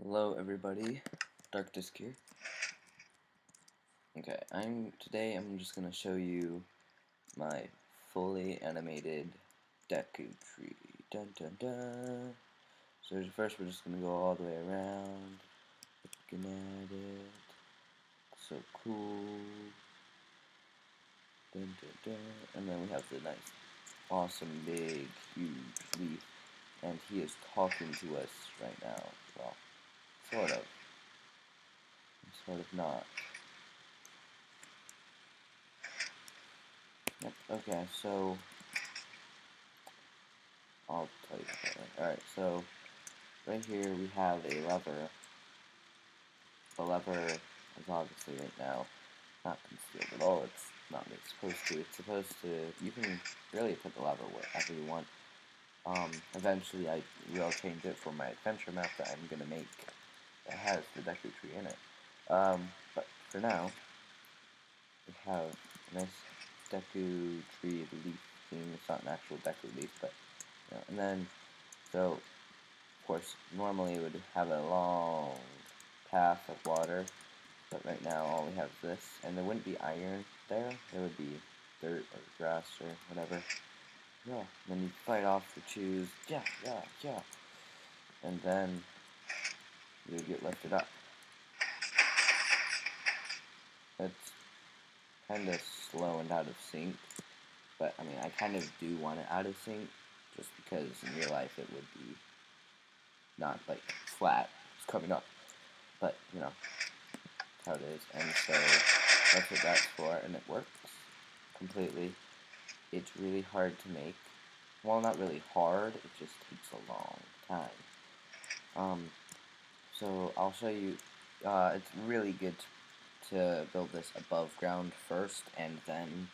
Hello everybody, Dark Disc here. Okay, today I'm just gonna show you my fully animated Deku tree. Dun dun dun. So first we're just gonna go all the way around, looking at it. So cool. Dun dun dun. And then we have the nice, awesome, big, huge leaf, and he is talking to us right now. Well, sort of. Sort of not. Yep. Okay, so I'll tell you about it. Alright, so right here we have a lever. The lever is obviously right now not concealed at all. It's not what it's supposed to. It's supposed to, you can really put the lever wherever you want. Eventually I will change it for my adventure map that I'm going to make that has the Deku tree in it. But for now, we have a nice Deku tree leaf theme. It's not an actual Deku leaf, but, you know, and then, so, of course, normally it would have a long path of water, but right now all we have is this, and there wouldn't be iron there. There would be dirt or grass or whatever. Yeah, and then you fight off the chews, yeah, and then you would get lifted up. It's kind of slow and out of sync, but I mean, I kind of do want it out of sync, just because in real life it would be not like flat, it's coming up, but you know, that's how it is, and so that's what that's for, and it works completely. It's really hard to make. Well, not really hard, it just takes a long time. So I'll show you, it's really good to build this above ground first, and then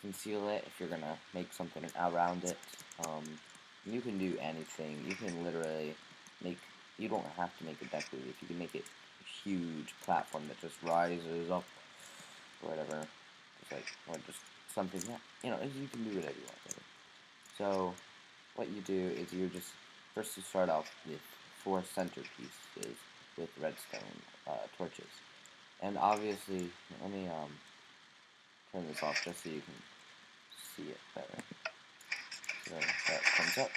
conceal it if you're gonna make something around it. You can do anything. You can literally make, you don't have to make a Deku leaf. You can make it a huge platform that just rises up, or whatever. Just like, or just something that, you know, you can do whatever you want with it. So, what you do is first you start off with 4 center pieces with redstone torches. And obviously, let me turn this off just so you can see it better. So that comes up.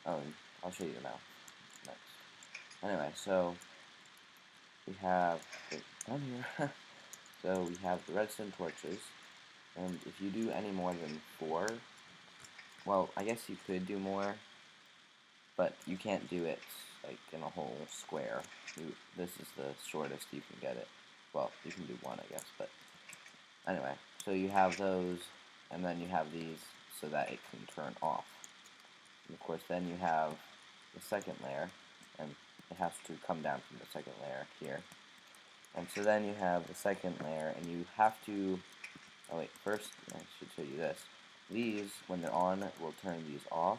Oh, and I'll show you now. Next. Anyway, so we have it down here. So we have the redstone torches, and if you do any more than 4, well, I guess you could do more, but you can't do it like in a whole square. This is the shortest you can get it. Well, you can do 1, I guess, but anyway. So you have those, and then you have these so that it can turn off. And of course, then you have the second layer, and it has to come down from the second layer here. And so then you have the second layer, and you have to, oh wait, first I should show you this. These, when they're on, will turn these off.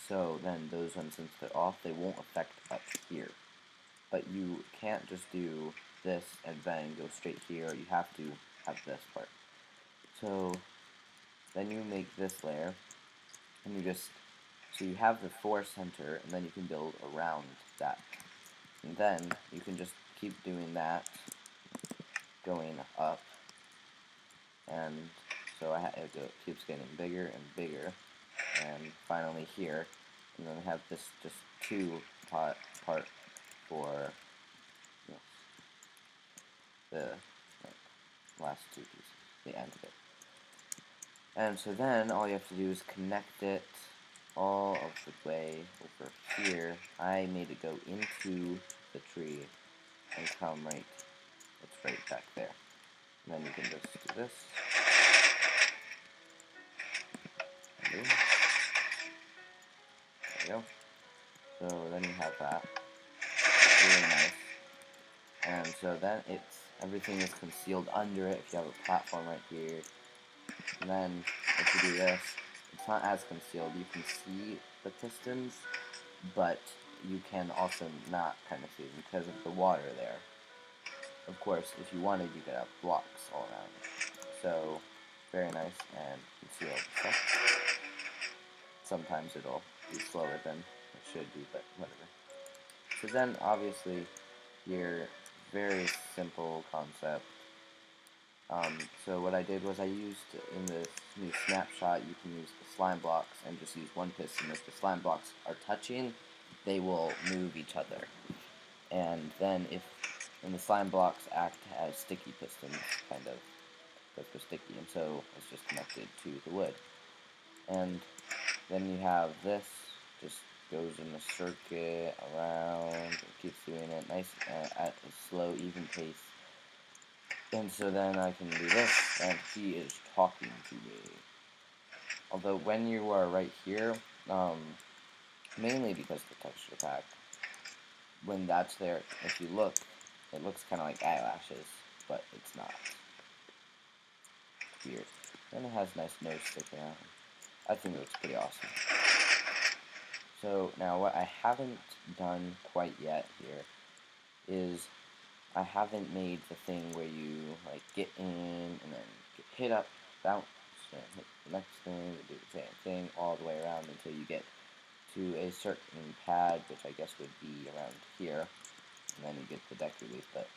So then those ones, since they're off, they won't affect up here. But you can't just do this and then go straight here. You have to have this part. So then you make this layer, and so you have the 4 center, and then you can build around that. And then you can just keep doing that, going up, and so it keeps getting bigger and bigger, and finally here, and then we have this just 2 part for, you know, the last 2 pieces, the end of it. And so then all you have to do is connect it all of the way over here. I made it go into the tree and come right, it's right back there. And then you can just do this. There we go. So then you have that. It's really nice. And so then everything is concealed under it if you have a platform right here. And then if you do this, it's not as concealed. You can see the pistons, but you can also not kind of see them because of the water there. Of course, if you wanted, you could have blocks all around it. So, very nice and concealed stuff. Sometimes it'll be slower than it should do, but whatever. So then, obviously, your very simple concept. So what I did was I used, in this new snapshot, you can use the slime blocks and just use one piston. If the slime blocks are touching, they will move each other. And then and the slime blocks act as sticky pistons, kind of, because they're sticky, and so it's just connected to the wood. And then you have this, just goes in a circuit around, and keeps doing it nice at a slow, even pace. And so then I can do this, and he is talking to me. Although when you are right here, mainly because of the texture pack, when that's there, if you look, it looks kind of like eyelashes, but it's not. It's weird. And it has a nice nose sticking out. I think it looks pretty awesome. So now what I haven't done quite yet here is I haven't made the thing where you like get in and then get hit up, bounce, and hit the next thing, and do the same thing all the way around until you get to a certain pad, which I guess would be around here, and then you get the deck relief, but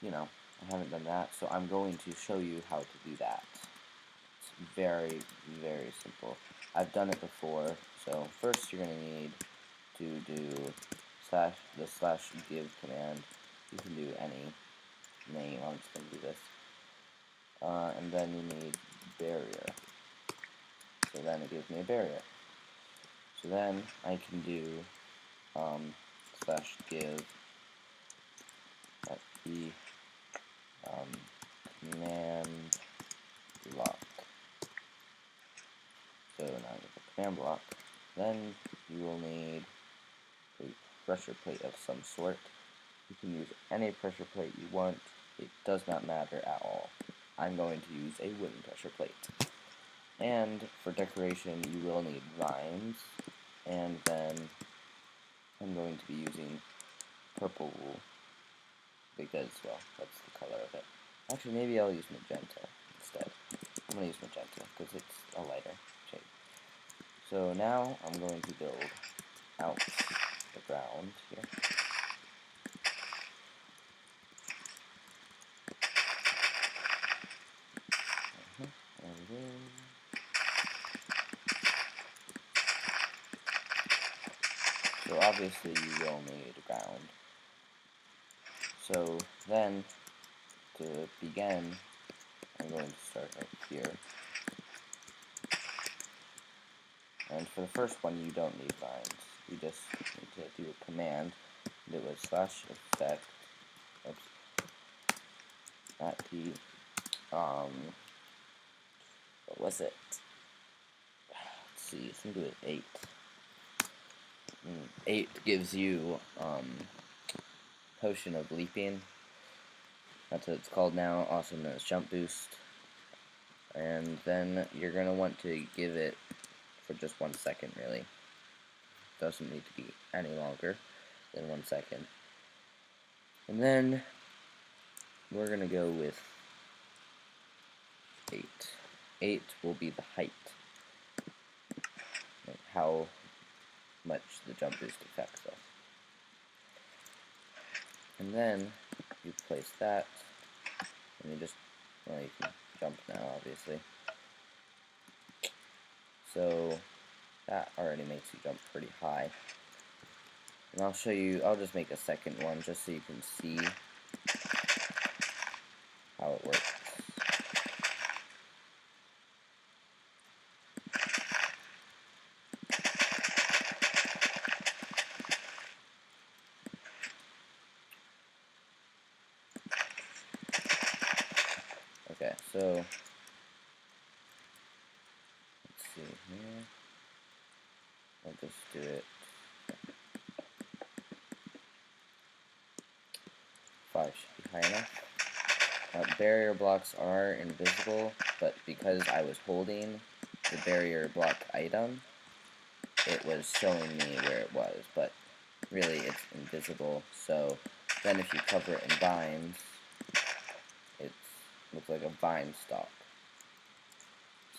you know, I haven't done that, so I'm going to show you how to do that. It's very, very simple. I've done it before, so first you're going to need to do the /give command. You can do any name, I'm just going to do this. And then you need barrier. So then it gives me a barrier. So then I can do /give the command block. So now with the command block, then you will need a pressure plate of some sort. You can use any pressure plate you want. It does not matter at all. I'm going to use a wooden pressure plate. And for decoration, you will need vines. And then I'm going to be using purple wool because, well, that's the color of it. Actually, maybe I'll use magenta instead. I'm going to use magenta because it's a lighter shade. So now I'm going to build out the ground here. So obviously you will need ground. So then, to begin, I'm going to start right here. And for the first one, you don't need vines. You just need to do a command. And it was /effect. Oops. At the what was it? Let's see. I think it was 8. 8 gives you potion of leaping. That's what it's called now, also known as jump boost. And then you're going to want to give it for just 1 second, really. Doesn't need to be any longer than 1 second. And then we're going to go with 8. 8 will be the height, like how much the jump boost affects us. And then you place that, and you just, well, you can jump now, obviously. So that already makes you jump pretty high. And I'll show you, I'll just make a second one just so you can see how it works. Okay, so let's see here. I'll just do it 5 should be high enough. Barrier blocks are invisible, but because I was holding the barrier block item, it was showing me where it was, but really it's invisible. So then if you cover it in vines, it looks like a vine stalk.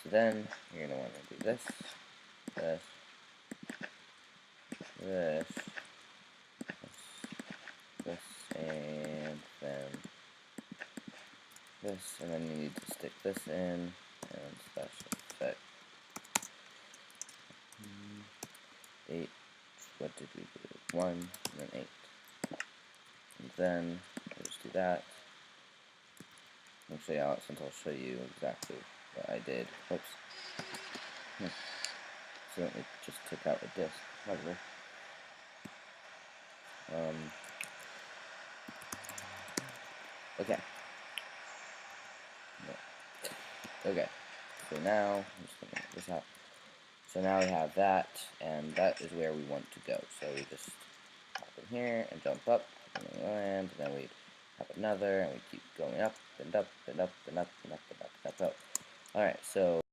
So then you're going to want to do this, this, this, this, and then this, and then you need to stick this in, and special set 8, what did we do, 1, and then 8, and then we'll just do that. Actually, since I'll show you exactly what I did, whoops, accidentally just took out a disk, whatever. Okay. Okay. So now, I'm just gonna get this out. So now we have that, and that is where we want to go. So we just hop in here and jump up, and then we land, and then we have another, and we keep going up, and up, and up, and up, and up, and up, and up, and up. Alright, so